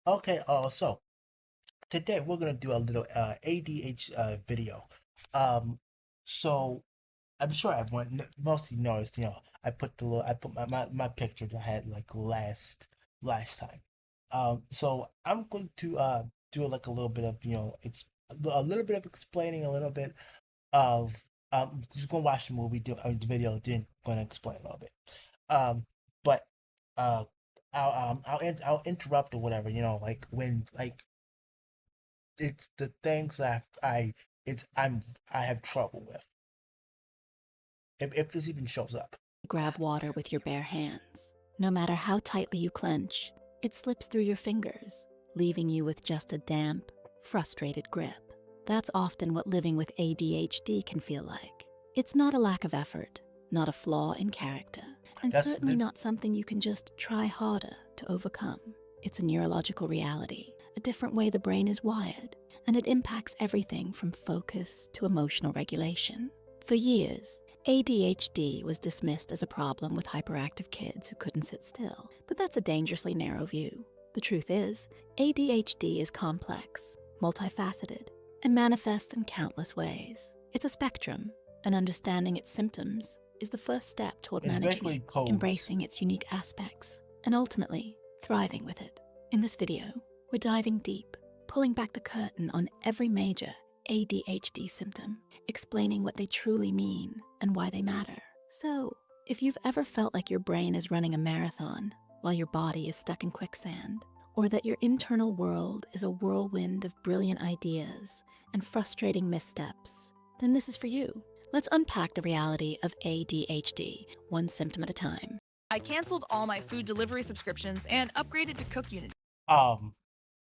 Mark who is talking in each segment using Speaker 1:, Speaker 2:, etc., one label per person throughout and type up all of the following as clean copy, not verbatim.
Speaker 1: Okay, so today we're gonna do a little ADH video. Um, so I'm sure everyone mostly noticed, I put my picture that I had like last time. So I'm going to do like a little bit of, it's a little bit of explaining a little bit of just gonna watch the movie, the video, then gonna explain a little bit. But uh I'll interrupt or whatever, like when like it's the things that I have trouble with. If this even shows up.
Speaker 2: Grab water with your bare hands. No matter how tightly you clench, it slips through your fingers, leaving you with just a damp, frustrated grip. That's often what living with ADHD can feel like. It's not a lack of effort, not a flaw in character, and
Speaker 1: That's
Speaker 2: certainly
Speaker 1: the
Speaker 2: not something you can just try harder to overcome. It's a neurological reality, a different way the brain is wired, and it impacts everything from focus to emotional regulation. For years, ADHD was dismissed as a problem with hyperactive kids who couldn't sit still, but that's a dangerously narrow view. The truth is, ADHD is complex, multifaceted, and manifests in countless ways. It's a spectrum, and understanding its symptoms is the first step toward
Speaker 1: it's
Speaker 2: managing
Speaker 1: basically
Speaker 2: it,
Speaker 1: codes.
Speaker 2: embracing its unique aspects, and ultimately, thriving with it. In this video, we're diving deep, pulling back the curtain on every major ADHD symptom, explaining what they truly mean and why they matter. So, if you've ever felt like your brain is running a marathon while your body is stuck in quicksand, or that your internal world is a whirlwind of brilliant ideas and frustrating missteps, then this is for you. Let's unpack the reality of ADHD, one symptom at a time.
Speaker 3: I canceled all my food delivery subscriptions and upgraded to Cook Unity.
Speaker 1: Um,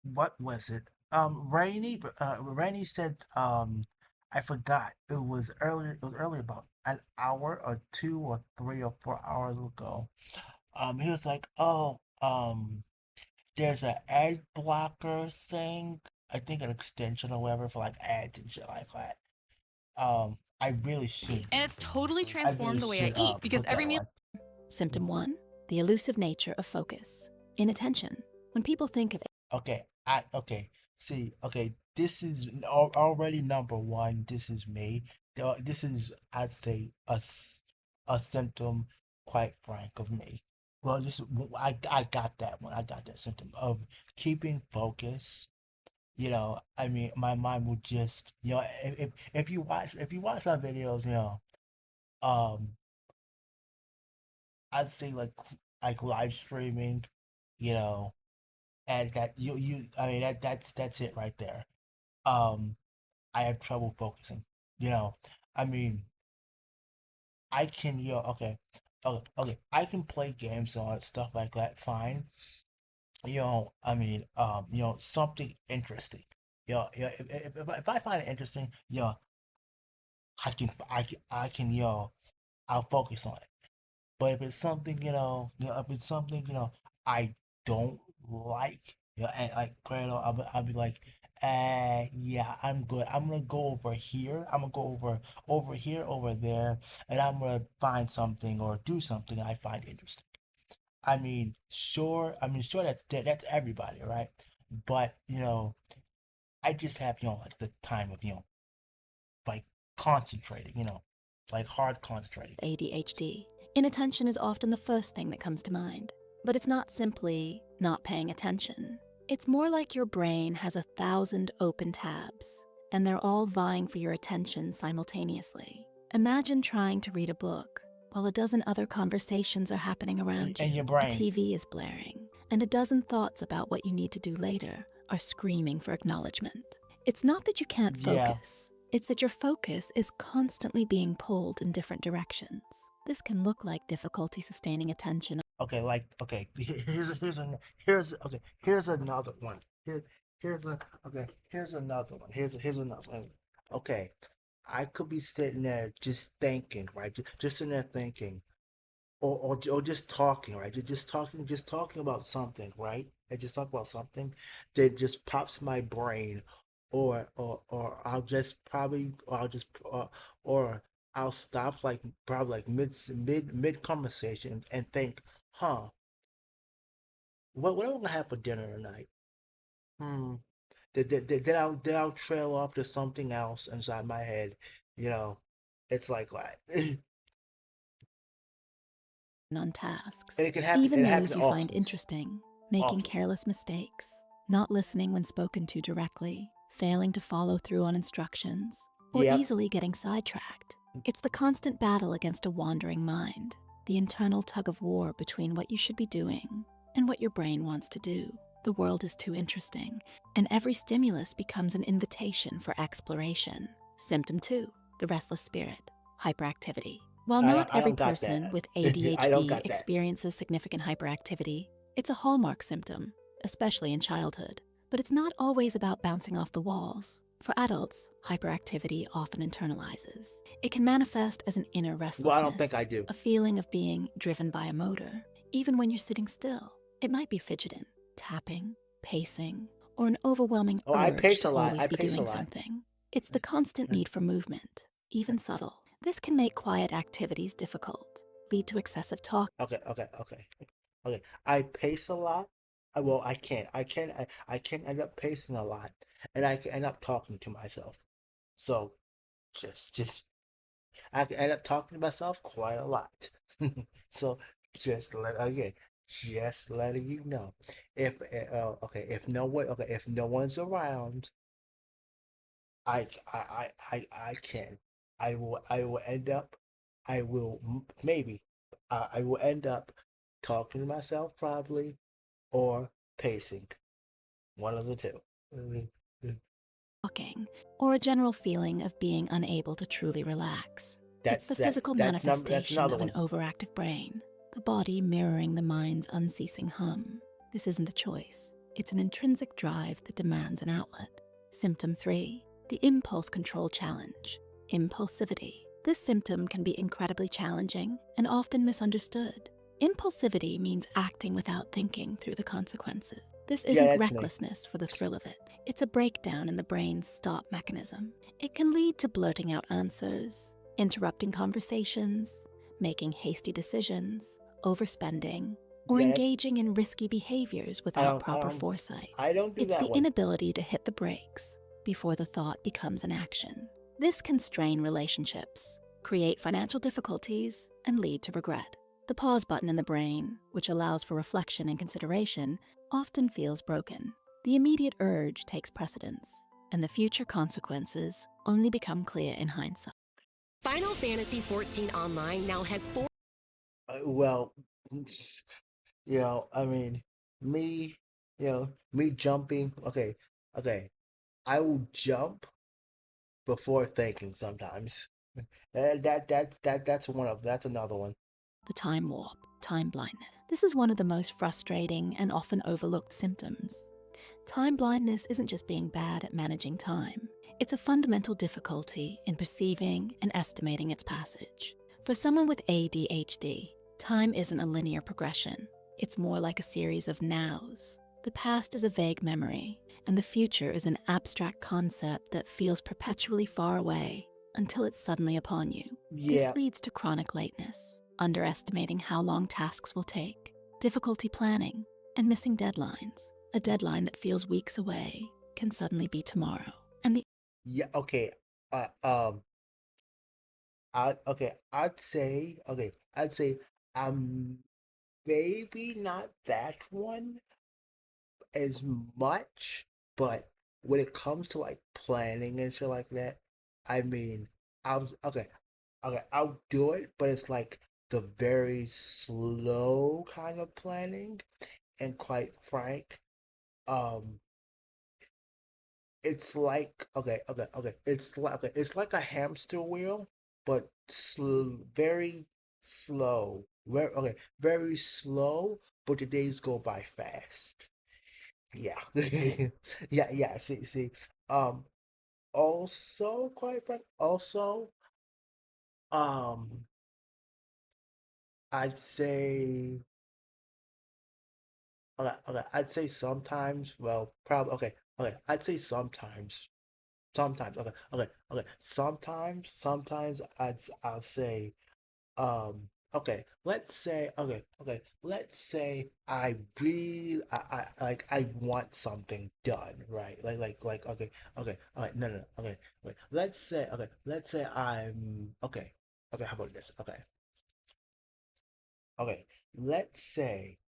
Speaker 1: what was it? Rainy said, I forgot. It was earlier. It was early, about an hour or 2 or 3 or 4 hours ago. He was like, oh, there's an ad blocker thing. I think an extension or whatever for like ads and shit like that. I really should.
Speaker 3: And it's totally
Speaker 1: I really
Speaker 3: transformed the way I
Speaker 1: should
Speaker 3: eat because
Speaker 1: put that
Speaker 3: every meal.
Speaker 1: on.
Speaker 2: Symptom 1, the elusive nature of focus. Inattention. When people think of
Speaker 1: Okay. See, okay, this is already number one. This is me. This is, I'd say, a symptom, quite frank, of me. Well, I got that one. I got that symptom of keeping focus. I mean, my mind will just, if you watch my videos, um, I'd say like live streaming, you know, and that I mean that's it right there. um I have trouble focusing. You know, I mean, I can, okay, I can play games on stuff like that, fine. I mean, something interesting. If I find it interesting, I'll focus on it. But if it's something, if it's something, I don't like, and like Credo, I'll be like, yeah, I'm good. I'm gonna go over here. I'm gonna go over here, over there, and I'm gonna find something or do something I find interesting. I mean, sure, that's everybody, right? But I just have, like the time of, like concentrating, like hard concentrating.
Speaker 2: ADHD, inattention is often the first thing that comes to mind. But it's not simply not paying attention. It's more like your brain has 1,000 open tabs, and they're all vying for your attention simultaneously. Imagine trying to read a book while a dozen other conversations are happening around
Speaker 1: And
Speaker 2: you.
Speaker 1: your
Speaker 2: A
Speaker 1: brain,
Speaker 2: TV is blaring, and a dozen thoughts about what you need to do later are screaming for acknowledgement. It's not that you can't
Speaker 1: yeah.
Speaker 2: focus, it's that your focus is constantly being pulled in different directions. This can look like difficulty sustaining attention.
Speaker 1: Okay, like okay, here's another one. Here's another one. Here's another one. Okay, I could be sitting there just thinking, right? Just sitting there thinking, or just talking, right? Just talking about something, right? And just talk about something that just pops my brain, or or I'll stop, like probably like mid conversation and think, huh, what am I gonna have for dinner tonight? Hmm. Then I'll trail off to something else inside my head. You know, it's like what, and
Speaker 2: on tasks,
Speaker 1: it can happen.
Speaker 2: even
Speaker 1: It
Speaker 2: those
Speaker 1: happens
Speaker 2: you find
Speaker 1: often,
Speaker 2: interesting, making
Speaker 1: often.
Speaker 2: careless mistakes, not listening when spoken to directly, failing to follow through on instructions, or
Speaker 1: Yep.
Speaker 2: easily getting sidetracked. It's the constant battle against a wandering mind, the internal tug of war between what you should be doing and what your brain wants to do. The world is too interesting, and every stimulus becomes an invitation for exploration. Symptom 2, the restless spirit, hyperactivity. While
Speaker 1: I
Speaker 2: not
Speaker 1: don't. I
Speaker 2: every
Speaker 1: don't got
Speaker 2: person
Speaker 1: that.
Speaker 2: with
Speaker 1: I don't
Speaker 2: ADHD
Speaker 1: got that.
Speaker 2: experiences significant hyperactivity, it's a hallmark symptom, especially in childhood. But it's not always about bouncing off the walls. For adults, hyperactivity often internalizes. It can manifest as an inner
Speaker 1: Well, I don't think
Speaker 2: restlessness,
Speaker 1: I do.
Speaker 2: a feeling of being driven by a motor, even when you're sitting still. It might be fidgeting, tapping, pacing, or an overwhelming
Speaker 1: Oh, I
Speaker 2: urge
Speaker 1: pace
Speaker 2: to
Speaker 1: a lot.
Speaker 2: always
Speaker 1: I
Speaker 2: be
Speaker 1: pace a
Speaker 2: doing
Speaker 1: lot.
Speaker 2: something. It's the constant need for movement, even subtle. This can make quiet activities difficult, lead to excessive talk.
Speaker 1: Okay, okay, okay, okay. I pace a lot. Well, I can't. I can end up pacing a lot, and I can end up talking to myself. So just I can end up talking to myself quite a lot. So again, just letting you know. If okay, if no one okay, if no one's around, I can. I will end up. Maybe. I will end up talking to myself probably or pacing. One of the two.
Speaker 2: Talking, or a general feeling of being unable to truly relax. It's
Speaker 1: That's
Speaker 2: the
Speaker 1: that's
Speaker 2: physical
Speaker 1: that's number. That's
Speaker 2: manifestation
Speaker 1: another
Speaker 2: of an
Speaker 1: one.
Speaker 2: overactive brain, the body mirroring the mind's unceasing hum. This isn't a choice, it's an intrinsic drive that demands an outlet. Symptom 3, the impulse control challenge, impulsivity. This symptom can be incredibly challenging and often misunderstood. Impulsivity means acting without thinking through the consequences. This
Speaker 1: Yeah,
Speaker 2: isn't
Speaker 1: that's me.
Speaker 2: recklessness for the thrill of it. It's a breakdown in the brain's stop mechanism. It can lead to blurting out answers, interrupting conversations, making hasty decisions, overspending, or
Speaker 1: Yeah, that,
Speaker 2: engaging in risky behaviors
Speaker 1: I
Speaker 2: without
Speaker 1: don't. I
Speaker 2: proper
Speaker 1: don't.
Speaker 2: foresight.
Speaker 1: I don't do
Speaker 2: It's
Speaker 1: that
Speaker 2: the
Speaker 1: one.
Speaker 2: inability to hit the brakes before the thought becomes an action. This can strain relationships, create financial difficulties, and lead to regret. The pause button in the brain, which allows for reflection and consideration, often feels broken. The immediate urge takes precedence, and the future consequences only become clear in hindsight.
Speaker 4: Final Fantasy XIV Online now has four.
Speaker 1: Well, I mean, me, me jumping. Okay, okay. I will jump before thinking sometimes. That's another one.
Speaker 2: The time warp, time blindness. This is one of the most frustrating and often overlooked symptoms. Time blindness isn't just being bad at managing time, it's a fundamental difficulty in perceiving and estimating its passage. For someone with ADHD, time isn't a linear progression, it's more like a series of nows. The past is a vague memory, and the future is an abstract concept that feels perpetually far away until it's suddenly upon you. This
Speaker 1: Yeah,
Speaker 2: leads to chronic lateness, underestimating how long tasks will take, difficulty planning, and missing deadlines. A deadline that feels weeks away can suddenly be tomorrow. And the
Speaker 1: yeah. Okay. Uh, um. I'd say. Um. Maybe not that one as much, but when it comes to like planning and shit like that, I mean, I'll okay, okay, I'll do it, but it's like the very slow kind of planning, and quite frank, um, it's like it's like a hamster wheel, but very slow, very slow, but the days go by fast. Yeah. Yeah. Um, quite frank, um, I'd say, I'd say sometimes, well, probably, I'd say sometimes, sometimes I'll say, let's say I really I want something done, right? All right, no, okay, wait. Let's say how about this? Okay, let's say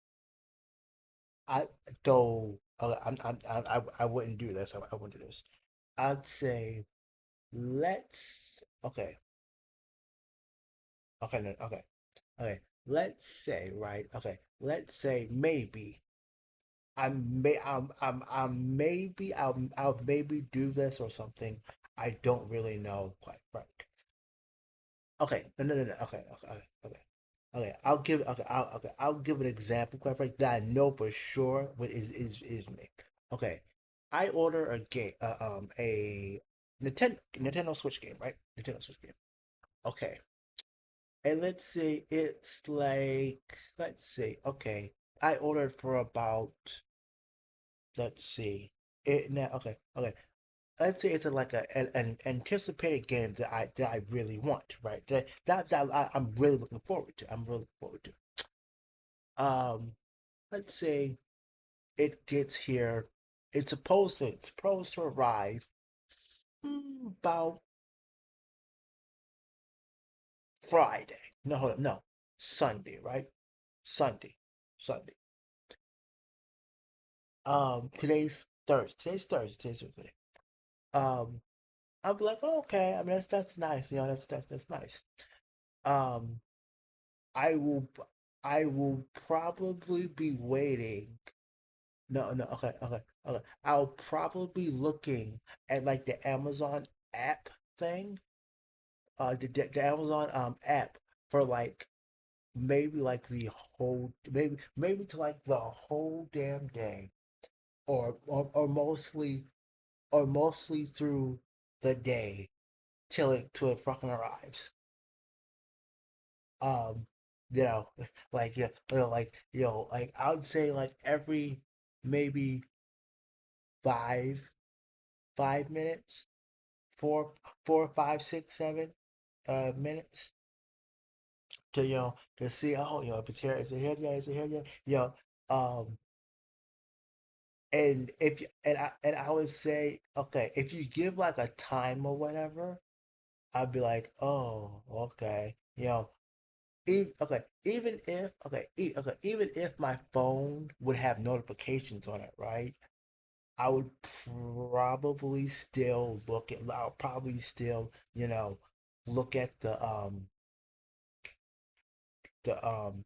Speaker 1: I though I wouldn't do this. I wouldn't do this. I'd say let's no, okay. Let's say let's say maybe. I'll maybe do this or something. I don't really know, quite frank. No. I'll give an example, quite frank, that I know for sure what is me. Okay, I order a game, a Nintendo Switch game, right? Nintendo Switch game. Okay, and let's see, let's see. Okay, I ordered for about, let's see, it now. Okay, let's say it's an anticipated game that I really want, right? I'm really looking forward to. I'm really looking forward to. Let's say it gets here. It's supposed to arrive about Friday. No, hold on, no, Sunday, right? Sunday, Sunday. Today's Thursday. Today's Thursday. Today's Thursday. Um, I'll be like, oh, okay. I mean, that's nice. You know, that's nice. Um, I will I will probably be waiting. No, okay. I'll probably be looking at like the Amazon app thing, the Amazon app for like maybe like the whole maybe to like the whole damn day, or mostly through the day till it fucking arrives. Um, you know, like I would say like every maybe five 5 minutes, four, 5, 6, 7 minutes to to see, oh, if it's here, is it here yet? Is it here yet? And I would say, okay, if you give like a time or whatever, I'd be like, oh, okay, even if my phone would have notifications on it, right? I would probably still I'll probably still, look at the the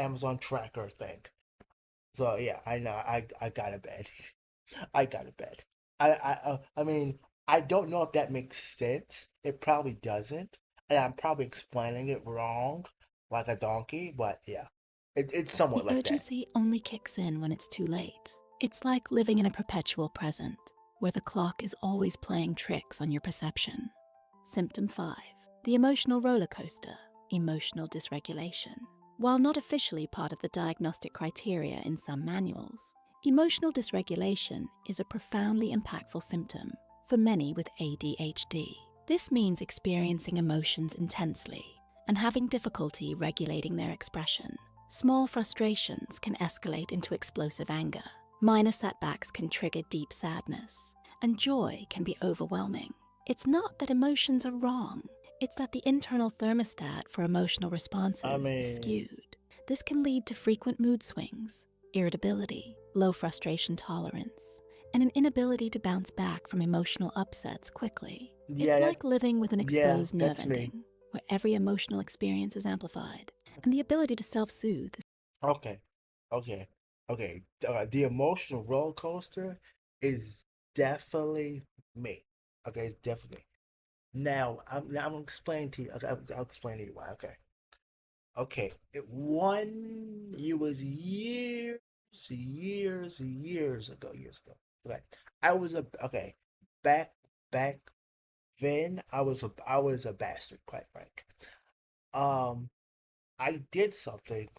Speaker 1: Amazon tracker thing. So yeah, I know I got a bed. I got a bed. I mean, I don't know if that makes sense. It probably doesn't, and I'm probably explaining it wrong, like a donkey. But yeah, it's somewhat
Speaker 2: The
Speaker 1: like that.
Speaker 2: urgency only kicks in when it's too late. It's like living in a perpetual present, where the clock is always playing tricks on your perception. Symptom 5. The emotional roller coaster, emotional dysregulation. While not officially part of the diagnostic criteria in some manuals, emotional dysregulation is a profoundly impactful symptom for many with ADHD. This means experiencing emotions intensely and having difficulty regulating their expression. Small frustrations can escalate into explosive anger. Minor setbacks can trigger deep sadness, and joy can be overwhelming. It's not that emotions are wrong, it's that the internal thermostat for emotional
Speaker 1: I
Speaker 2: responses is
Speaker 1: mean,
Speaker 2: skewed. This can lead to frequent mood swings, irritability, low frustration tolerance, and an inability to bounce back from emotional upsets quickly. It's
Speaker 1: yeah,
Speaker 2: like living with an
Speaker 1: yeah,
Speaker 2: exposed nerve
Speaker 1: that's me.
Speaker 2: ending, where every emotional experience is amplified, and the ability to self soothe.
Speaker 1: Okay, okay, okay. The emotional roller coaster is definitely me. Okay, it's definitely me. Now I'm gonna explain to you. Okay, I'll explain to you why. Okay. It was years ago, Okay, I was a okay. Back back then, I was a bastard, quite frank. Um, I did something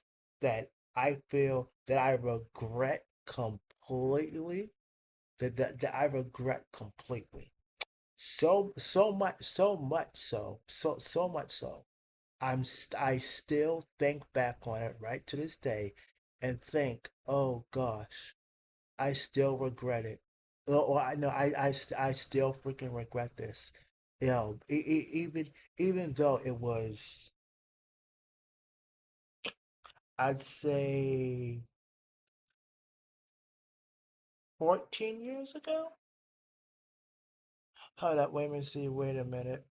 Speaker 1: that I feel that I regret completely. That I regret completely. So much so. I still think back on it right to this day and think, oh gosh, I still regret it. Or I know I still freaking regret this. Even though it was, I'd say 14 years ago. Hold up, wait a minute, see, wait a minute.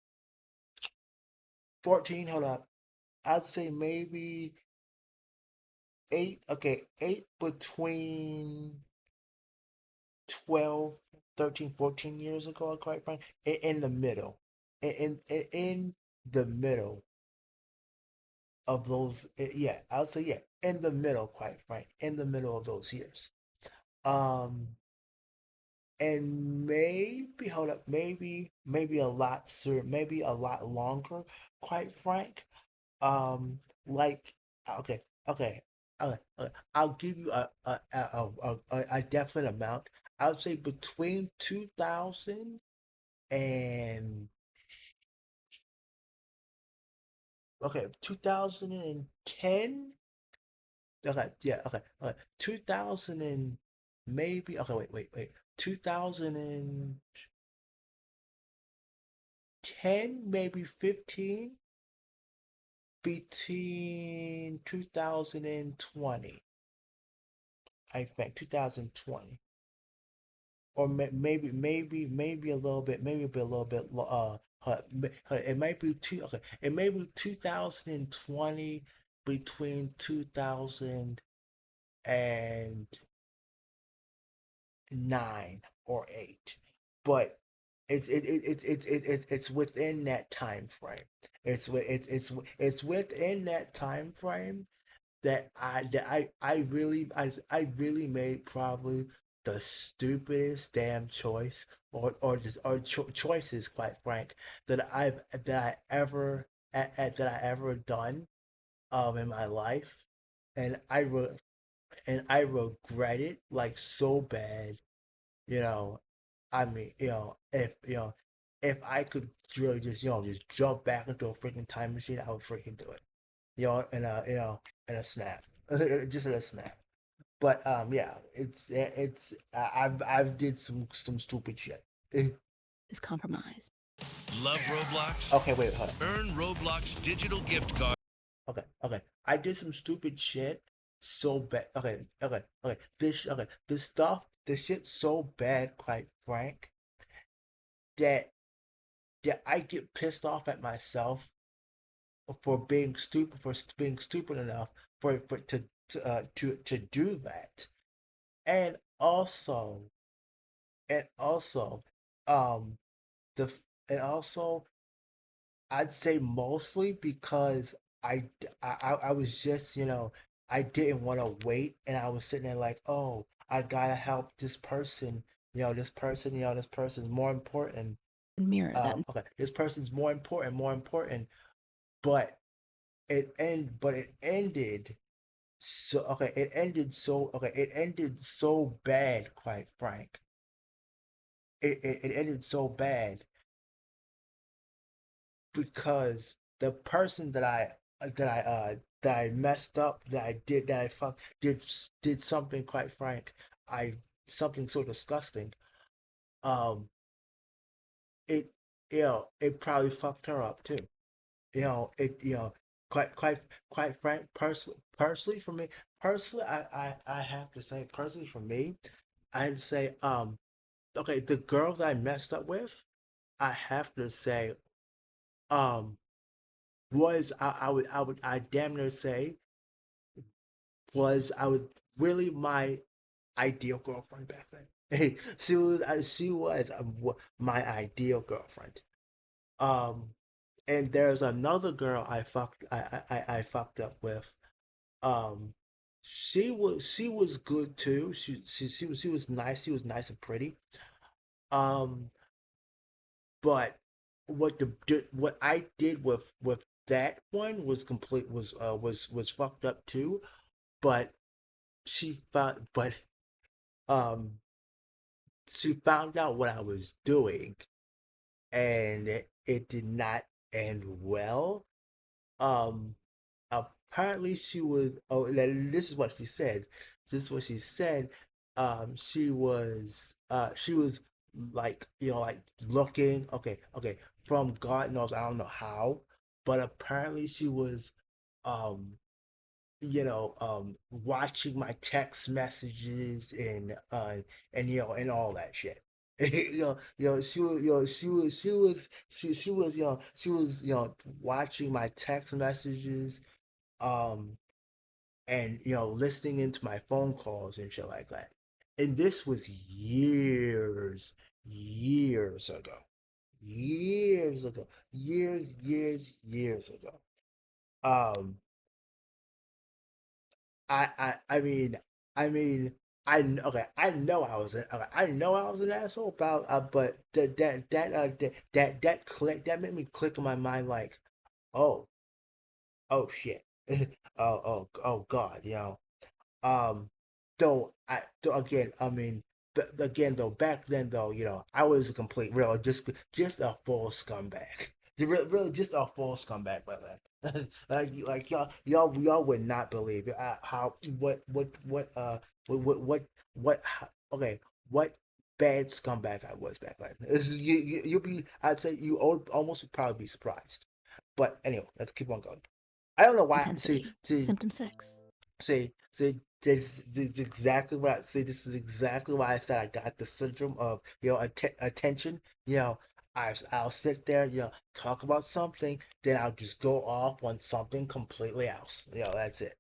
Speaker 1: 14, hold up. I'd say maybe eight, okay, eight between 12, 13, 14 years ago, quite frankly, in the middle. In the middle of those, yeah, I would say, yeah, in the middle, quite frank, in the middle of those years. Um, and maybe, hold up, maybe a lot soon, maybe a lot longer, quite frank. Like, okay, okay, I'll give you a definite amount. I would say between 2000 and okay, 2010. Okay, yeah, okay. 2000 and maybe okay, wait. 2010, maybe 15 between 2020. I think 2020. Or maybe a little bit, maybe a little bit it might be two okay, it may be 2020 between 2000 and 9 or 8, but it's within that time frame. It's within that time frame that I really made probably the stupidest damn choice choices, quite frank, that I ever done in my life, and I regret it like so bad. You know, I mean, if I could really just jump back into a freaking time machine, I would freaking do it. In a snap, just in a snap. But yeah, I've did some stupid shit.
Speaker 2: Is compromised.
Speaker 5: Love Roblox?
Speaker 1: Okay, wait, hold on.
Speaker 5: Earn Roblox digital gift cards.
Speaker 1: Okay. I did some stupid shit so bad. Okay. The shit so bad, quite frank, that I get pissed off at myself for being stupid enough for to do that. And also, and also, um, the and also I'd say mostly because I was just, I didn't want to wait, and I was sitting there like, oh, I gotta help this person. This person's more important.
Speaker 2: Mirror that.
Speaker 1: Okay, this person's more important. But it ended it ended so bad, quite frank. It ended so bad because the person that I messed up, that I fuck did something, quite frank, I something so disgusting. Um, it it probably fucked her up too. It quite quite frank, personally for me, personally, I have to say, personally for me, I'd say okay, the girl that I messed up with, I have to say um was I damn near say was I would really my ideal girlfriend back then. Hey, she was my ideal girlfriend. Um, and there's another girl I fucked up with. Um, she was good too. She was nice. She was nice and pretty. Um, but what I did with that one was complete was fucked up too. But but um she found out what I was doing, and it did not end well. Um, apparently she was. Oh, this is what she said. This is what she said. She was like, like looking. Okay, okay. From God knows, I don't know how, but apparently she was, um, watching my text messages and and all that shit. She was, watching my text messages, um, and listening into my phone calls and shit like that. And this was years ago, years ago. Um, I mean, I mean, okay. I know I was an asshole, but that click that made me click in my mind like, oh, oh shit, oh God, um, though again, I mean, again though, back then though, I was a complete real, just a full scumbag. Really, just a full scumbag by then. Like y'all would not believe how what okay, what bad scumbag I was back then. You'll be, I'd say you almost would probably be surprised. But anyway, let's keep on going. I don't know why.
Speaker 2: Intensity. Symptom 6.
Speaker 1: This is exactly what I say. This is exactly why I said I got the syndrome of attention. I'll sit there, talk about something, then I'll just go off on something completely else. That's it.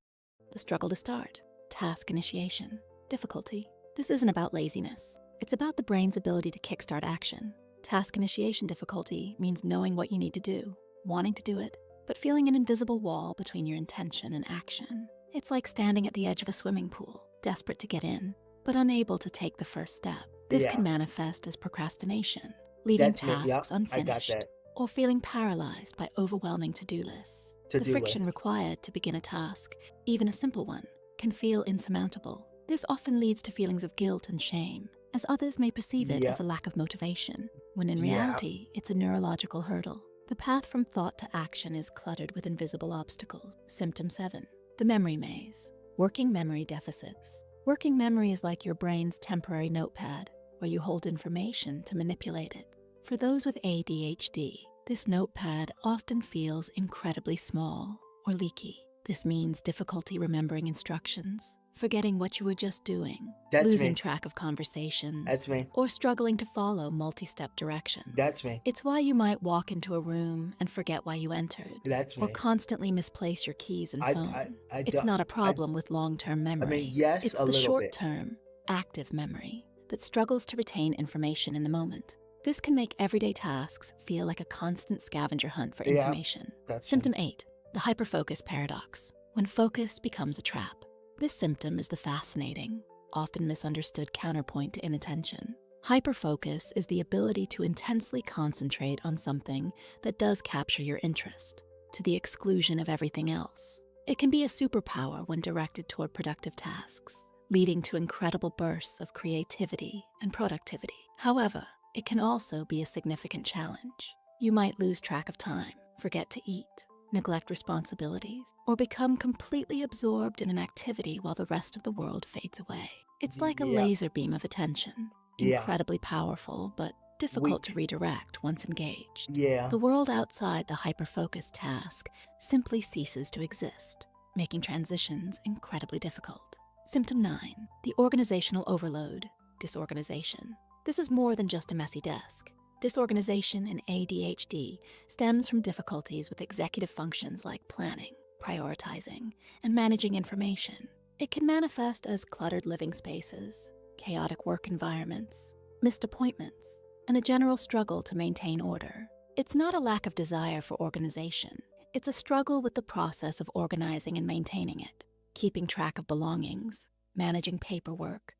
Speaker 2: The struggle to start. Task initiation. Difficulty. This isn't about laziness. It's about the brain's ability to kickstart action. Task initiation difficulty means knowing what you need to do, wanting to do it, but feeling an invisible wall between your intention and action. It's like standing at the edge of a swimming pool, desperate to get in, but unable to take the first step. This
Speaker 1: Yeah,
Speaker 2: can manifest as procrastination, leaving
Speaker 1: that's me.
Speaker 2: tasks
Speaker 1: Yep, I got
Speaker 2: unfinished,
Speaker 1: that.
Speaker 2: or feeling paralyzed by overwhelming to-do lists. The
Speaker 1: To-do
Speaker 2: friction
Speaker 1: list.
Speaker 2: required to begin a task, even a simple one, can feel insurmountable. This often leads to feelings of guilt and shame, as others may perceive it
Speaker 1: Yeah,
Speaker 2: as a lack of motivation, when in
Speaker 1: yeah.
Speaker 2: reality, it's a neurological hurdle. The path from thought to action is cluttered with invisible obstacles. Symptom 7. The memory maze. Working memory deficits. Working memory is like your brain's temporary notepad, where you hold information to manipulate it. For those with ADHD, this notepad often feels incredibly small or leaky. This means difficulty remembering instructions, forgetting what you were just doing,
Speaker 1: That's
Speaker 2: losing
Speaker 1: me.
Speaker 2: track of conversations,
Speaker 1: That's me.
Speaker 2: or struggling to follow multi-step directions.
Speaker 1: That's me.
Speaker 2: It's why you might walk into a room and forget why you entered,
Speaker 1: That's
Speaker 2: or
Speaker 1: me.
Speaker 2: constantly misplace your keys and phone.
Speaker 1: I
Speaker 2: It's
Speaker 1: don't.
Speaker 2: not a problem with long-term
Speaker 1: I mean,
Speaker 2: memory.
Speaker 1: yes,
Speaker 2: It's
Speaker 1: a
Speaker 2: the
Speaker 1: little bit.
Speaker 2: short-term, active memory that struggles to retain information in the moment. This can make everyday tasks feel like a constant scavenger hunt for
Speaker 1: Yeah,
Speaker 2: information.
Speaker 1: that's me.
Speaker 2: Symptom 8. The hyperfocus paradox. When focus becomes a trap. This symptom is the fascinating, often misunderstood counterpoint to inattention. Hyperfocus is the ability to intensely concentrate on something that does capture your interest, to the exclusion of everything else. It can be a superpower when directed toward productive tasks, leading to incredible bursts of creativity and productivity. However, it can also be a significant challenge. You might lose track of time, forget to eat, neglect responsibilities, or become completely absorbed in an activity while the rest of the world fades away. It's like a
Speaker 1: Yeah,
Speaker 2: laser beam of attention,
Speaker 1: yeah.
Speaker 2: incredibly powerful, but difficult to
Speaker 1: Weak.
Speaker 2: redirect once engaged.
Speaker 1: Yeah,
Speaker 2: The world outside the hyperfocus task simply ceases to exist, making transitions incredibly difficult. Symptom 9. The organizational overload, disorganization. This is more than just a messy desk. Disorganization in ADHD stems from difficulties with executive functions like planning, prioritizing, and managing information. It can manifest as cluttered living spaces, chaotic work environments, missed appointments, and a general struggle to maintain order. It's not a lack of desire for organization. It's a struggle with the process of organizing and maintaining it, keeping track of belongings, managing paperwork,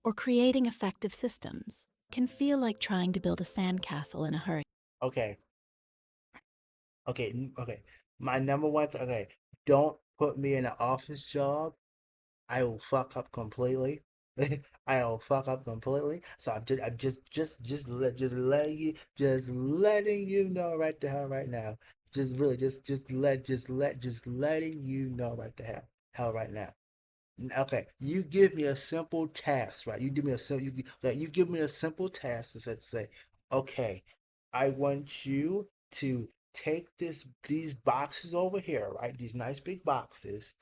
Speaker 2: or creating effective systems can feel like trying to build a sandcastle in a hurry.
Speaker 1: okay, okay. My number one, okay, don't put me in an office job. I will fuck up completely. I will fuck up completely. So I'm just letting you know right there, right now. Just really, just letting you know right the hell right now. Okay, you give me a simple task, right? You give me a simple, you give me a simple task to say, okay, I want you to take these boxes over here, right? These nice big boxes,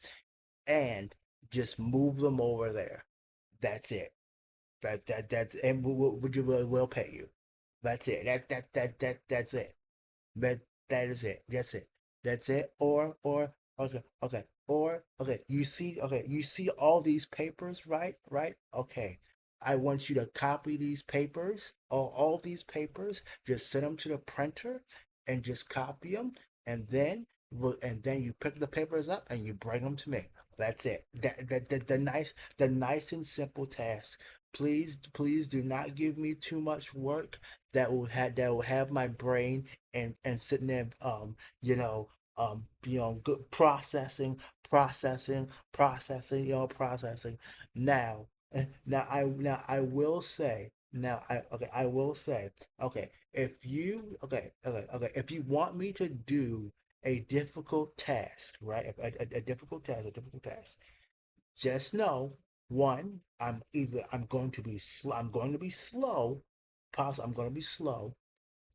Speaker 1: and just move them over there. That's it. That's and would you will pay you. That's it. That's it. But that is it. That's it. That's it. Okay. You see all these papers, right? Right? Okay. I want you to copy these papers, all these papers, just send them to the printer and just copy them, and then you pick the papers up and you bring them to me. That's it. The nice and simple task. Please do not give me too much work that will have my brain and sitting there good processing. Now now I will say, okay, if you want me to do a difficult task, right? A difficult task, just know, one, I'm going to be slow. I'm going to be slow. I'm going to be slow.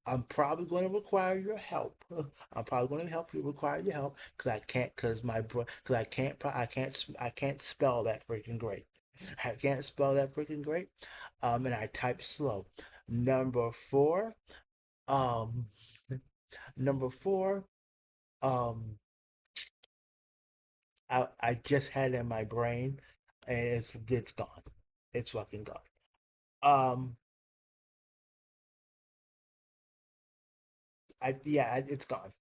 Speaker 1: I'm probably going to require your help. I'm probably going to require your help because I can't, because I can't spell that freaking great. I can't spell that freaking great. And I type slow. Number four, um, number four, um, I just had it in my brain, and it's gone. It's fucking gone. Um, it's gone.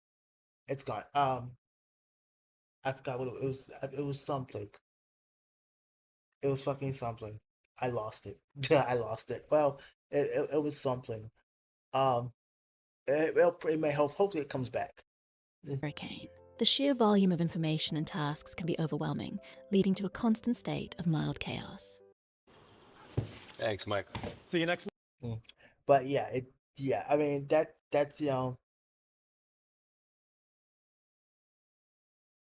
Speaker 1: It's gone. I forgot what it was. It was something. It was fucking something. I lost it. I lost it. Well, it was something. Um, it may hopefully it comes back.
Speaker 2: Hurricane. The sheer volume of information and tasks can be overwhelming, leading to a constant state of mild chaos.
Speaker 6: Thanks, Mike.
Speaker 7: See you next.
Speaker 1: Mm. But yeah. I mean that's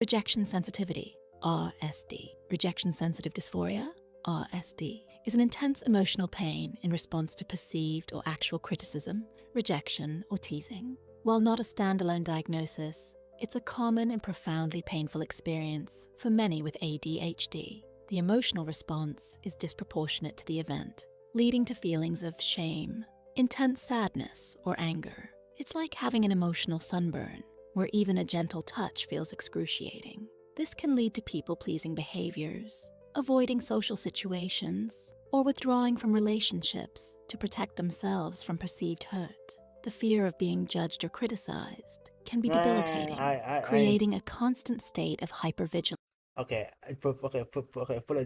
Speaker 2: Rejection sensitivity, RSD. Rejection sensitive dysphoria, RSD, is an intense emotional pain in response to perceived or actual criticism, rejection, or teasing. While not a standalone diagnosis, it's a common and profoundly painful experience for many with ADHD. The emotional response is disproportionate to the event, leading to feelings of shame, intense sadness, or anger. It's like having an emotional sunburn, where even a gentle touch feels excruciating. This can lead to people-pleasing behaviors, avoiding social situations, or withdrawing from relationships to protect themselves from perceived hurt. The fear of being judged or criticized can be debilitating,
Speaker 1: I
Speaker 2: creating a constant state of hypervigilance.
Speaker 1: okay. For the for the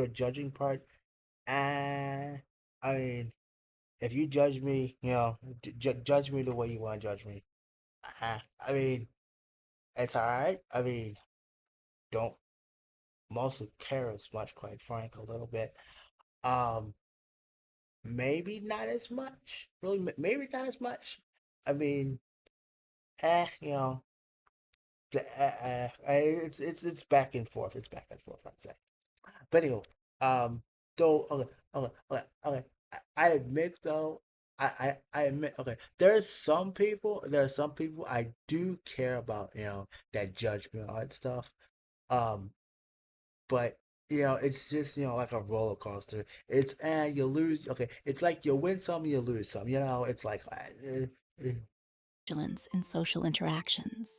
Speaker 1: judging part, I mean, if you judge me, judge me the way you want to judge me. I mean, it's all right. I mean, don't mostly care as much, quite frank, a little bit. Um, maybe not as much. Really, maybe not as much. I mean, eh, you know, it's back and forth. It's back and forth, I'd say. But anyway, though, okay. I admit though, I admit, okay. There are some people I do care about, that judge me and all that stuff. Um, but it's just like a roller coaster. It's you lose. Okay, it's like you win some, you lose some. It's like eh.
Speaker 2: In social interactions.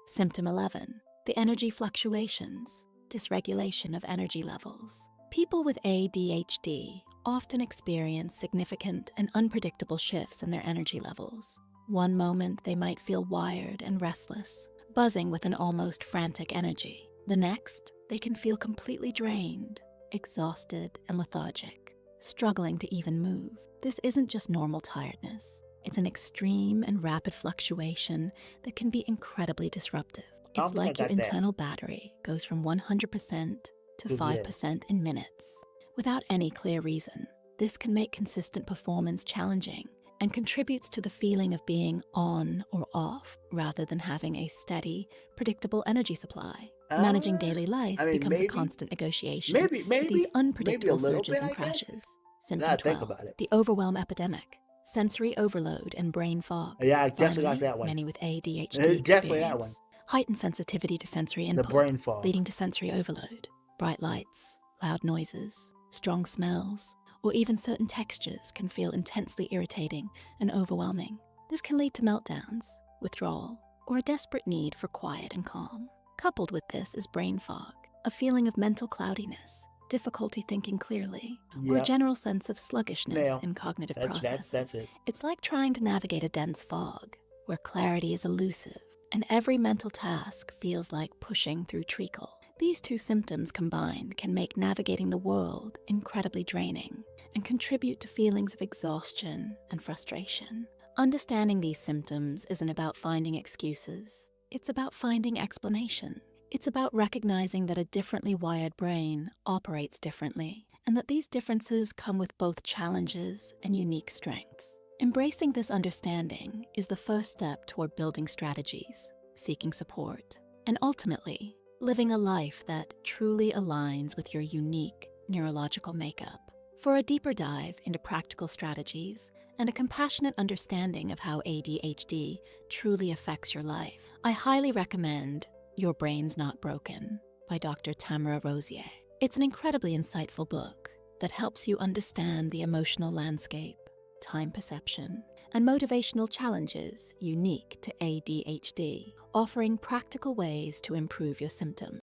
Speaker 2: Symptom 11, the energy fluctuations, dysregulation of energy levels. People with ADHD often experience significant and unpredictable shifts in their energy levels. One moment they might feel wired and restless, buzzing with an almost frantic energy. The next, they can feel completely drained, exhausted, and lethargic, struggling to even move. This isn't just normal tiredness. It's an extreme and rapid fluctuation that can be incredibly disruptive.
Speaker 1: I don't
Speaker 2: It's
Speaker 1: think I
Speaker 2: like your
Speaker 1: got that.
Speaker 2: internal battery goes from 100% to
Speaker 1: Who's it?
Speaker 2: 5% in minutes, without any clear reason. This can make consistent performance challenging and contributes to the feeling of being on or off rather than having a steady, predictable energy supply. Managing daily life
Speaker 1: I mean,
Speaker 2: becomes a
Speaker 1: maybe,
Speaker 2: constant negotiation
Speaker 1: maybe,
Speaker 2: with these
Speaker 1: maybe, maybe a
Speaker 2: unpredictable
Speaker 1: little
Speaker 2: surges
Speaker 1: bit,
Speaker 2: and
Speaker 1: I
Speaker 2: crashes.
Speaker 1: guess. Now I
Speaker 2: Symptom
Speaker 1: think
Speaker 2: 12,
Speaker 1: about it.
Speaker 2: the overwhelm epidemic, sensory overload and brain fog.
Speaker 1: Yeah, I definitely got
Speaker 2: Finally,
Speaker 1: that one.
Speaker 2: many with ADHD
Speaker 1: Definitely that one.
Speaker 2: experience heightened sensitivity to sensory
Speaker 1: The
Speaker 2: input,
Speaker 1: brain fog.
Speaker 2: leading to sensory overload. Bright lights, loud noises, strong smells, or even certain textures can feel intensely irritating and overwhelming. This can lead to meltdowns, withdrawal, or a desperate need for quiet and calm. Coupled with this is brain fog, a feeling of mental cloudiness, difficulty thinking clearly, or a
Speaker 1: Yep.
Speaker 2: general sense of sluggishness
Speaker 1: Snail.
Speaker 2: in cognitive
Speaker 1: That's
Speaker 2: processes.
Speaker 1: it.
Speaker 2: It's like trying to navigate a dense fog, where clarity is elusive, and every mental task feels like pushing through treacle. These two symptoms combined can make navigating the world incredibly draining and contribute to feelings of exhaustion and frustration. Understanding these symptoms isn't about finding excuses. It's about finding explanation. It's about recognizing that a differently wired brain operates differently, and that these differences come with both challenges and unique strengths. Embracing this understanding is the first step toward building strategies, seeking support, and ultimately, living a life that truly aligns with your unique neurological makeup. For a deeper dive into practical strategies and a compassionate understanding of how ADHD truly affects your life, I highly recommend Your Brain's Not Broken by Dr. Tamara Rosier. It's an incredibly insightful book that helps you understand the emotional landscape, time perception, and motivational challenges unique to ADHD, offering practical ways to improve your symptoms.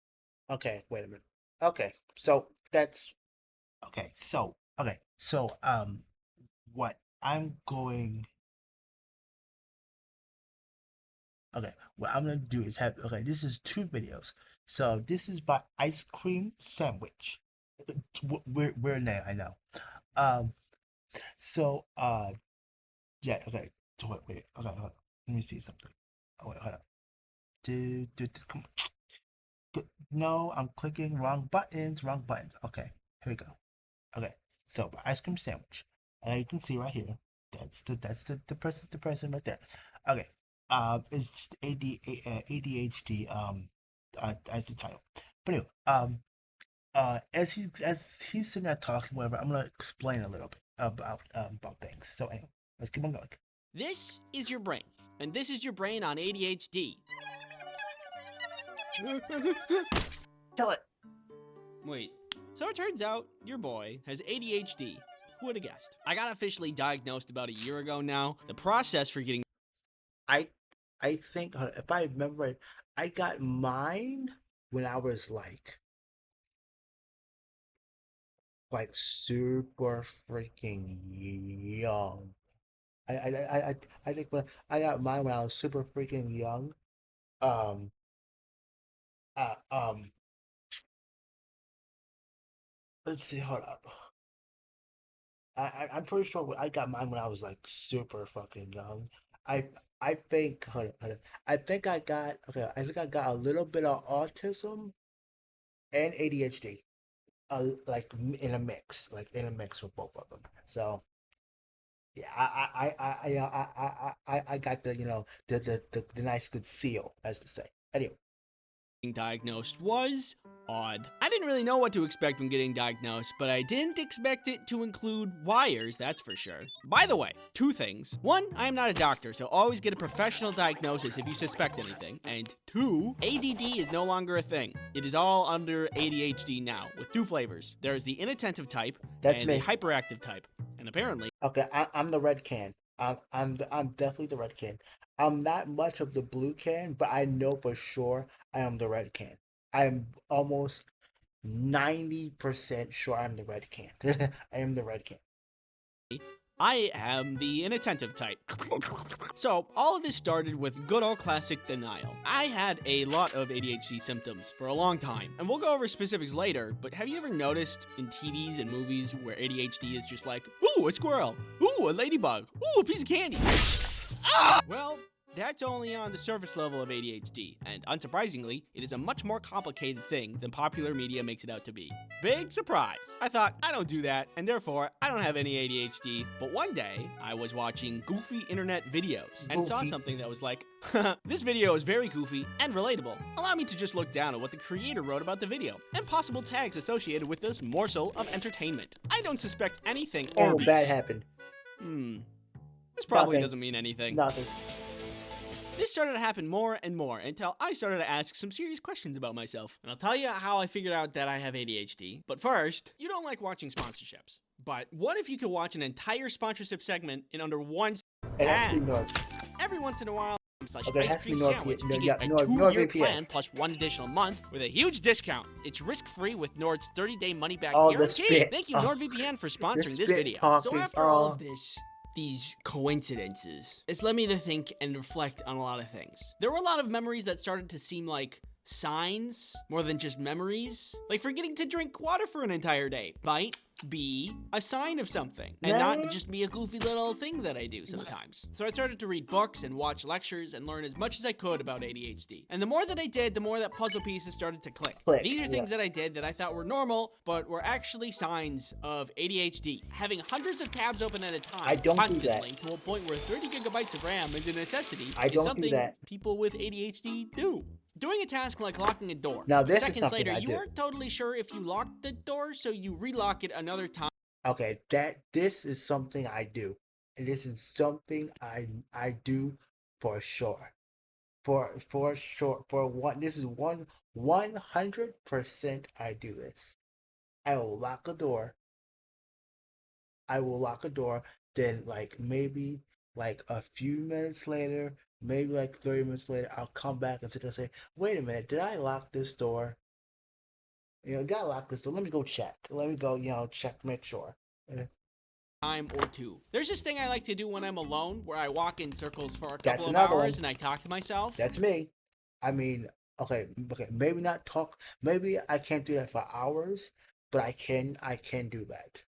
Speaker 1: Okay, wait a minute. Okay, so that's okay. What I'm going. Okay, what I'm gonna do is have. Okay, this is two videos. So this is by Ice Cream Sandwich. We're now, I know. Um. So yeah. Okay. So wait. Okay. Hold on. Let me see something. Oh wait. Hold on. Come on. No, I'm clicking wrong buttons. Wrong buttons. Okay. Here we go. Okay, so ice cream sandwich. You can see right here. That's the person right there. Okay. It's just ADHD. As the title. But anyway, as he's sitting there talking, whatever, I'm gonna explain a little bit about things. So anyway, let's keep on going.
Speaker 7: This is your brain, and this is your brain on ADHD.
Speaker 1: Kill it.
Speaker 7: Wait, so it turns out your boy has ADHD. Who would have guessed? I got officially diagnosed about a year ago now. The process for getting
Speaker 1: I think if I remember right, I got mine when I was like super freaking young. I think when I got mine when I was super freaking young. Um uh um let's see, hold up. I'm pretty sure I got mine when I was like super fucking young. I I think hold up. I think I got a little bit of autism and ADHD. Like in a mix with both of them. So yeah, I got the the nice good seal, as to say. Anyway,
Speaker 7: diagnosed was odd. I didn't really know what to expect when getting diagnosed, but I didn't expect it to include wires, that's for sure. By the way, two things. One, I am not a doctor, so always get a professional diagnosis if you suspect anything. And two, ADD is no longer a thing. It is all under ADHD now, with two flavors. There's the inattentive type
Speaker 1: that's
Speaker 7: and
Speaker 1: me.
Speaker 7: the hyperactive type. And apparently,
Speaker 1: Okay, I'm the red can. I'm definitely the red can. I'm not much of the blue can, but I know for sure I am the red can. I'm almost 90% sure I'm the red can. I am the red can.
Speaker 7: I am the inattentive type. So, all of this started with good old classic denial. I had a lot of ADHD symptoms for a long time, and we'll go over specifics later, but have you ever noticed in TVs and movies where ADHD is just like, ooh, a squirrel, ooh, a ladybug, ooh, a piece of candy? Ah! Well, that's only on the surface level of ADHD, and unsurprisingly, it is a much more complicated thing than popular media makes it out to be. Big surprise! I thought, I don't do that, and therefore, I don't have any ADHD, but one day, I was watching goofy internet videos, and saw something that was like, this video is very goofy and relatable. Allow me to just look down at what the creator wrote about the video, and possible tags associated with this morsel of entertainment. I don't suspect anything
Speaker 1: Oh,
Speaker 7: Orbeez.
Speaker 1: bad happened.
Speaker 7: This probably
Speaker 1: Nothing.
Speaker 7: doesn't mean anything.
Speaker 1: Nothing.
Speaker 7: This started to happen more and more until I started to ask some serious questions about myself. And I'll tell you how I figured out that I have ADHD. But first, you don't like watching sponsorships. But what if you could watch an entire sponsorship segment in under one
Speaker 1: It has to be
Speaker 7: ad?
Speaker 1: North.
Speaker 7: Every once in a while,
Speaker 1: Okay, it has to be North.
Speaker 7: sandwich
Speaker 1: No,
Speaker 7: to
Speaker 1: yeah,
Speaker 7: get a
Speaker 1: North
Speaker 7: 2-year
Speaker 1: VPN.
Speaker 7: plan plus 1 additional month with a huge discount. It's risk-free with Nord's 30-day money-back
Speaker 1: Oh, the
Speaker 7: guarantee.
Speaker 1: spit.
Speaker 7: Thank you,
Speaker 1: Oh,
Speaker 7: NordVPN, for sponsoring this
Speaker 1: spit
Speaker 7: video. So
Speaker 1: talking.
Speaker 7: after all
Speaker 1: Oh.
Speaker 7: of these coincidences, it's led me to think and reflect on a lot of things. There were a lot of memories that started to seem like signs more than just memories. Like forgetting to drink water for an entire day might be a sign of something and not just be a goofy little thing that I do sometimes. So I started to read books and watch lectures and learn as much as I could about ADHD. And the more that I did, the more that puzzle pieces started to click. These are things that I did that I thought were normal, but were actually signs of ADHD. Having hundreds of tabs open at a time,
Speaker 1: I don't do that.
Speaker 7: constantly, to a point where 30 gigabytes of RAM is a necessity,
Speaker 1: I
Speaker 7: is
Speaker 1: don't do
Speaker 7: something
Speaker 1: that.
Speaker 7: people with ADHD do. Doing a task like locking a door.
Speaker 1: Now, this is
Speaker 7: Seconds
Speaker 1: something
Speaker 7: later,
Speaker 1: I
Speaker 7: you
Speaker 1: do.
Speaker 7: weren't totally sure if you locked the door, so you relock it another time.
Speaker 1: Okay, this is something I do. And this is something I do for sure. For sure. This is 100% I do this. I will lock a door. Then maybe a few minutes later, maybe 30 minutes later, I'll come back and sit there and say, wait a minute, did I lock this door? Did I lock this door? Let me go check. Let me go, check, make sure.
Speaker 7: Time or two. There's this thing I like to do when I'm alone, where I walk in circles for a couple
Speaker 1: That's
Speaker 7: of
Speaker 1: another
Speaker 7: hours
Speaker 1: one.
Speaker 7: and I talk to myself.
Speaker 1: That's me. I mean, okay, maybe not talk. Maybe I can't do that for hours, but I can do that.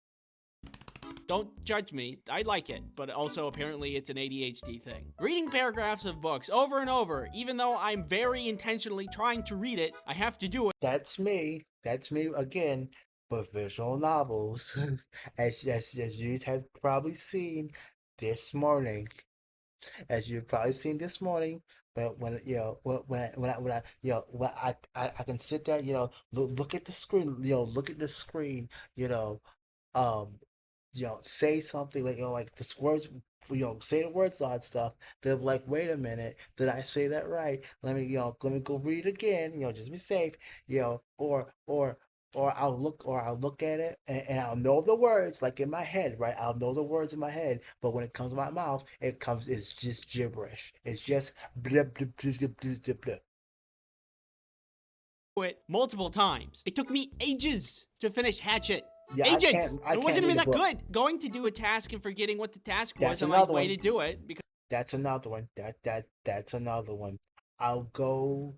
Speaker 7: Don't judge me. I like it, but also apparently it's an ADHD thing. Reading paragraphs of books over and over, even though I'm very intentionally trying to read it, I have to do it.
Speaker 1: That's me. That's me again. But visual novels, as you have probably seen this morning, but when I can sit there, look at the screen, um, say something like the words, say the words on stuff. They're like, wait a minute, did I say that right? Let me go read it again, just be safe, or I'll look at it and I'll know the words like in my head, right? I'll know the words in my head, but when it comes to my mouth, it's just gibberish. It's just blah blah blah blah blah blah.
Speaker 7: It multiple times. It took me ages to finish Hatchet.
Speaker 1: Yeah,
Speaker 7: Ages!
Speaker 1: I
Speaker 7: It
Speaker 1: can't
Speaker 7: wasn't even
Speaker 1: read a
Speaker 7: that
Speaker 1: book.
Speaker 7: good. Going to do a task and forgetting what the task was
Speaker 1: That's
Speaker 7: on my
Speaker 1: another
Speaker 7: way
Speaker 1: one.
Speaker 7: to do it because
Speaker 1: That's another one. That's another one. I'll go.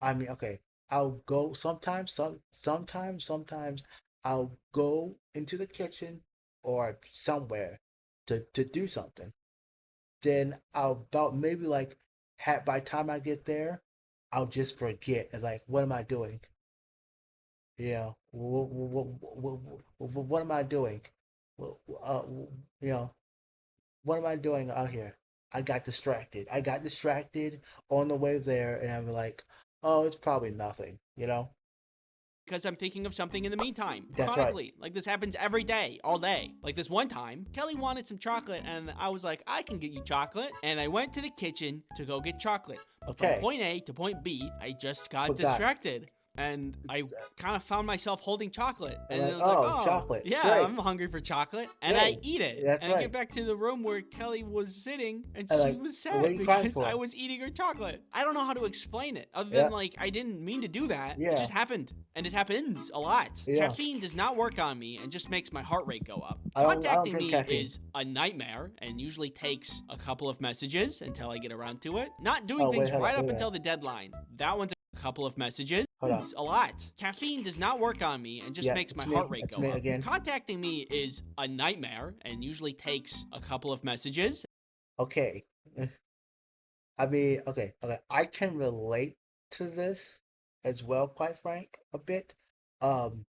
Speaker 1: I mean, okay. I'll go sometimes. Sometimes I'll go into the kitchen or somewhere to do something. Then I'll about maybe by the time I get there, I'll just forget. It's like, what am I doing? Yeah. What am I doing? Well, you know, what am I doing out here? I got distracted. On the way there, and I'm like, oh, it's probably nothing,
Speaker 7: I'm thinking of something in the meantime.
Speaker 1: That's right.
Speaker 7: Chronically. Like this happens every day, all day. Like this one time, Kelly wanted some chocolate and I was like, I can get you chocolate. And I went to the kitchen to go get chocolate. But
Speaker 1: Okay.
Speaker 7: from point A to point B, I just got
Speaker 1: Forgot.
Speaker 7: distracted. And I kind of found myself holding chocolate. And
Speaker 1: Like,
Speaker 7: it was like,
Speaker 1: oh,
Speaker 7: oh,
Speaker 1: chocolate.
Speaker 7: yeah,
Speaker 1: Great.
Speaker 7: I'm hungry for chocolate. And I
Speaker 1: Great.
Speaker 7: eat it.
Speaker 1: That's
Speaker 7: and I
Speaker 1: right.
Speaker 7: get back to the room where Kelly was sitting and
Speaker 1: And
Speaker 7: she
Speaker 1: like,
Speaker 7: was
Speaker 1: what
Speaker 7: sad
Speaker 1: are you crying
Speaker 7: because
Speaker 1: for?
Speaker 7: I was eating her chocolate. I don't know how to explain it other
Speaker 1: Yeah.
Speaker 7: than like, I didn't mean to do that.
Speaker 1: Yeah.
Speaker 7: It just happened. And it happens a lot.
Speaker 1: Yeah.
Speaker 7: Caffeine does not work on me and just makes my heart rate go up.
Speaker 1: I don't
Speaker 7: Contacting
Speaker 1: drink
Speaker 7: me
Speaker 1: caffeine.
Speaker 7: is a nightmare and usually takes a couple of messages until I get around to it. Not doing
Speaker 1: Oh, wait,
Speaker 7: things
Speaker 1: hold on,
Speaker 7: right
Speaker 1: wait
Speaker 7: up
Speaker 1: a minute.
Speaker 7: until the deadline. That one's a couple of messages.
Speaker 1: Hold on.
Speaker 7: It's a lot. Caffeine does not work on me and just
Speaker 1: Yeah,
Speaker 7: makes my
Speaker 1: it's me.
Speaker 7: heart rate
Speaker 1: It's
Speaker 7: go
Speaker 1: me
Speaker 7: up.
Speaker 1: again.
Speaker 7: Contacting me is a nightmare and usually takes a couple of messages.
Speaker 1: Okay. I mean, okay, I can relate to this as well, quite frank, a bit. Um,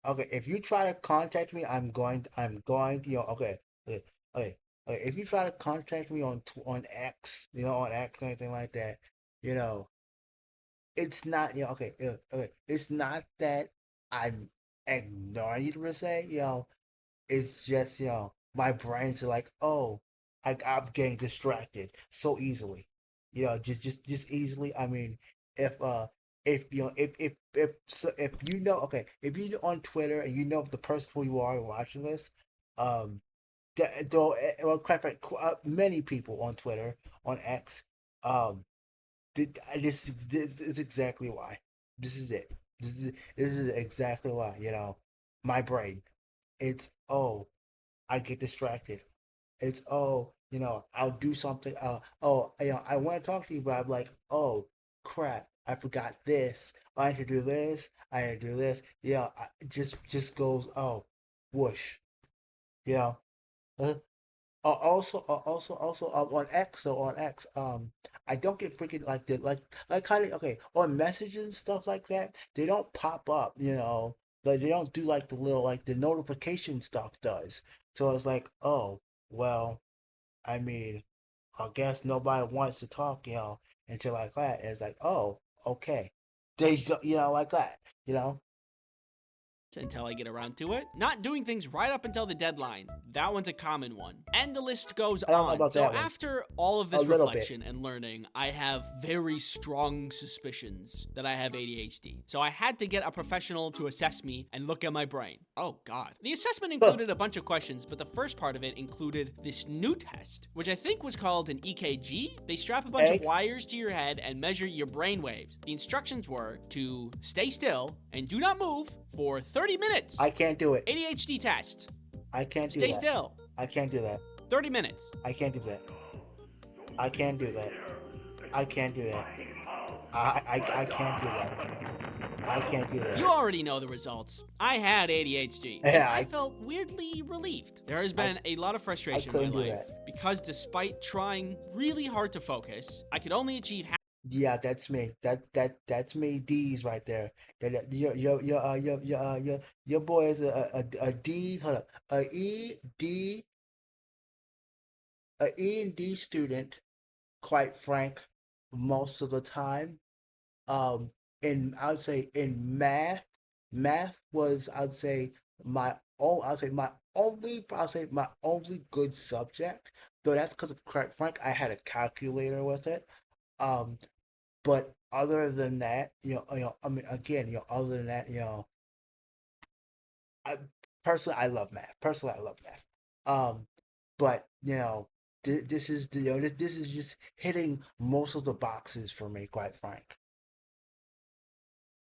Speaker 1: okay, if you try to contact me, I'm going, okay, okay, okay. If you try to contact me on X, on X or anything like that, you know, it's not, okay, it's not that I'm ignoring you per se, it's just, my brain's like, oh, I'm getting distracted so easily. Just easily. I mean, if if you know if you know, okay, if you're on Twitter and you know the person who you are watching this, um though, well, quite many people on Twitter, on X, um this is exactly why. This is it. This is exactly why, my brain, it's, oh, I get distracted. It's, oh, I'll do something. Oh, I want to talk to you, but I'm like, oh, crap, I forgot this. I had to do this. I had to do this. Just goes, oh, whoosh. Yeah. Uh, also, on X, I don't get freaking like kind of, okay, on messages and stuff like that. They don't pop up, like they don't do like the little, like the notification stuff does. So it's like, oh, well, I mean, I guess nobody wants to talk, until like that. And it's like, oh, okay, there you go, like that, you know.
Speaker 7: until I get around to it. Not doing things right up until the deadline. That one's a common one. And the list goes
Speaker 1: I don't know
Speaker 7: on.
Speaker 1: about
Speaker 7: So
Speaker 1: that one.
Speaker 7: after all of
Speaker 1: A
Speaker 7: this
Speaker 1: little bit.
Speaker 7: reflection and learning, I have very strong suspicions that I have ADHD. So I had to get a professional to assess me and look at my brain. Oh God. The assessment included a bunch of questions, but the first part of it included this new test, which I think was called an EKG. They strap a bunch of wires to your head and measure your brain waves. The instructions were to stay still and do not move for 30 minutes.
Speaker 1: I can't do it.
Speaker 7: ADHD test.
Speaker 1: I can't do
Speaker 7: Stay
Speaker 1: that.
Speaker 7: still.
Speaker 1: I can't do that.
Speaker 7: 30 minutes.
Speaker 1: I can't do that. I can't do that. I can't do that. I can't do that. I can't do that.
Speaker 7: You already know the results. I had ADHD, and
Speaker 1: Yeah,
Speaker 7: I felt weirdly relieved. There has been a lot of frustration in my
Speaker 1: couldn't do
Speaker 7: life because despite trying really hard to focus, I could only achieve half.
Speaker 1: Yeah, that's me. That's me. D's right there. Your boy is a D. Hold up, a E and D student. Quite frank, most of the time. Um, I would say in math was, I'd say my only good subject. Though that's because of, quite frank, I had a calculator with it. Um, But other than that, I mean, again, other than that, I personally, I love math. Personally, I love math. Um, but this is this is just hitting most of the boxes for me, quite frank.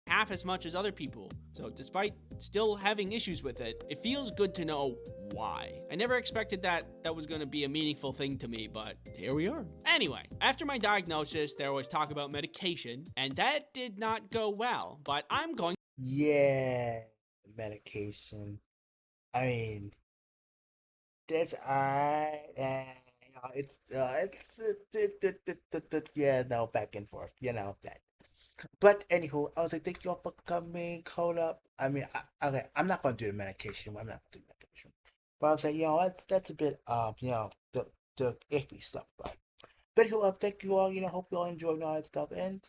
Speaker 7: Half as much as other people. So despite still having issues with it, it feels good to know why. I never expected that was going to be a meaningful thing to me, but here we are. Anyway, after my diagnosis, there was talk about medication, and that did not go well, but I'm going.
Speaker 1: Yeah, medication. I mean, that's alright, and yeah, no, back and forth, that. But anywho, I was like, thank you all for coming. Hold up. I mean, okay, I'm not gonna do the medication. I'm not gonna do the medication. But I was like, that's a bit the iffy stuff. But anywho, thank you all. Hope you all enjoyed all that stuff. And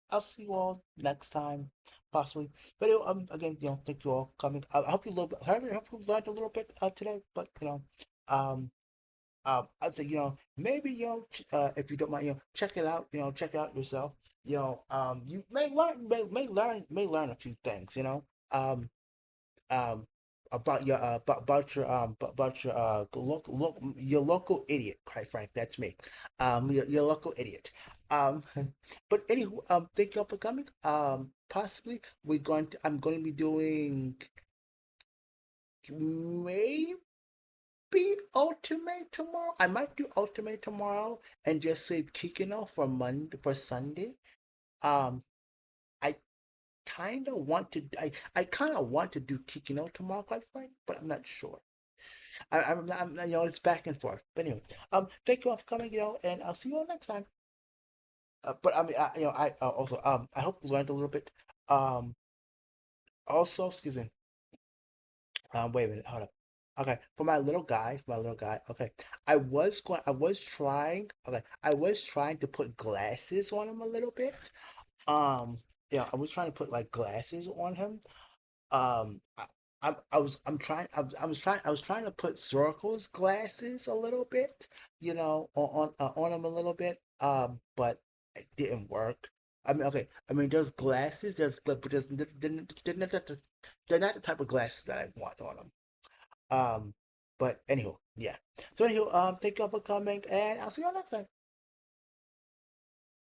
Speaker 1: I'll see you all next time, possibly. But again, thank you all for coming. I hope you hope you learned a little bit today. But um I'd say, maybe, if you don't mind, check it out, check it out yourself. You may learn a few things, um, um, about your your local idiot. Quite frank, that's me. Your local idiot. Um, but anywho, thank you all for coming. Possibly I'm going to be doing maybe Ultimate tomorrow. I might do Ultimate tomorrow and just save Kikino for Sunday. Um, I I kind of want to do Kikino tomorrow, quite frank, but I'm not sure. I'm it's back and forth. But anyway, thank you all for coming, and I'll see you all next time. but I mean, I also I hope you learned a little bit. Um, Also, excuse me. Wait a minute, hold up. Okay, for my little guy. Okay, I was trying to put glasses on him a little bit. Um, yeah, I was trying to put like glasses on him. I, I was trying to put circles glasses a little bit, on him a little bit. But it didn't work. I mean, okay. I mean, there's glasses. They're not the type of glasses that I want on them. Um, but anywho, yeah. So anywho, thank you all for coming, and I'll see you all next time.